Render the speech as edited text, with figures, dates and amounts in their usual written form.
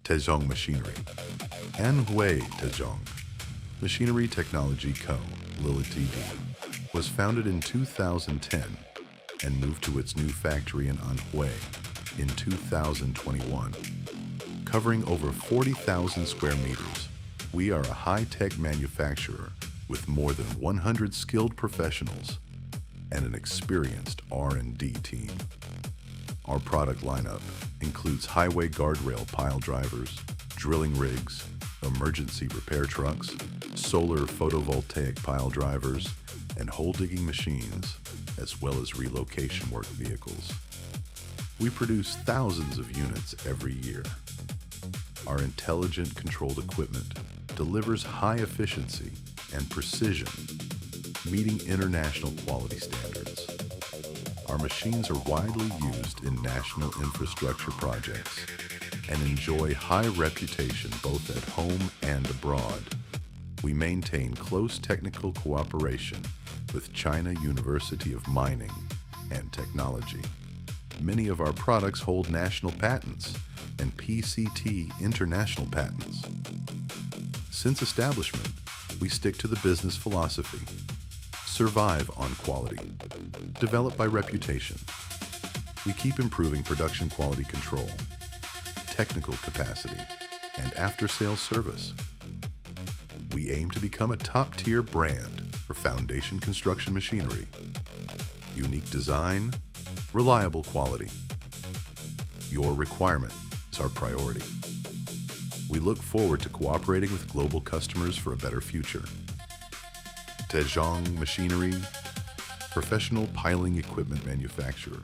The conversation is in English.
TeZHONG Machinery. Anhui TeZHONG Machinery Technology Co., Ltd. was founded in 2010 and moved to its new factory in Anhui in 2021. Covering over 40,000 square meters, we are a high-tech manufacturer with more than 100 skilled professionals and an experienced R&D team. Our product lineup includes highway guardrail pile drivers, drilling rigs, emergency repair trucks, solar photovoltaic pile drivers, and hole digging machines, as well as relocation work vehicles. We produce thousands of units every year. Our intelligent controlled equipment delivers high efficiency and precision, meeting international quality standards. Our machines are widely used in national infrastructure projects and enjoy high reputation both at home and abroad. We maintain close technical cooperation with China University of Mining and Technology. Many of our products hold national patents and PCT international patents. Since establishment, we stick to the business philosophy: survive on quality, develop by reputation. We keep improving production quality control, technical capacity, and after-sales service. We aim to become a top-tier brand for foundation construction machinery. Unique design, reliable quality. Your requirement is our priority. We look forward to cooperating with global customers for a better future. TeZHONG Machinery, professional piling equipment manufacturer.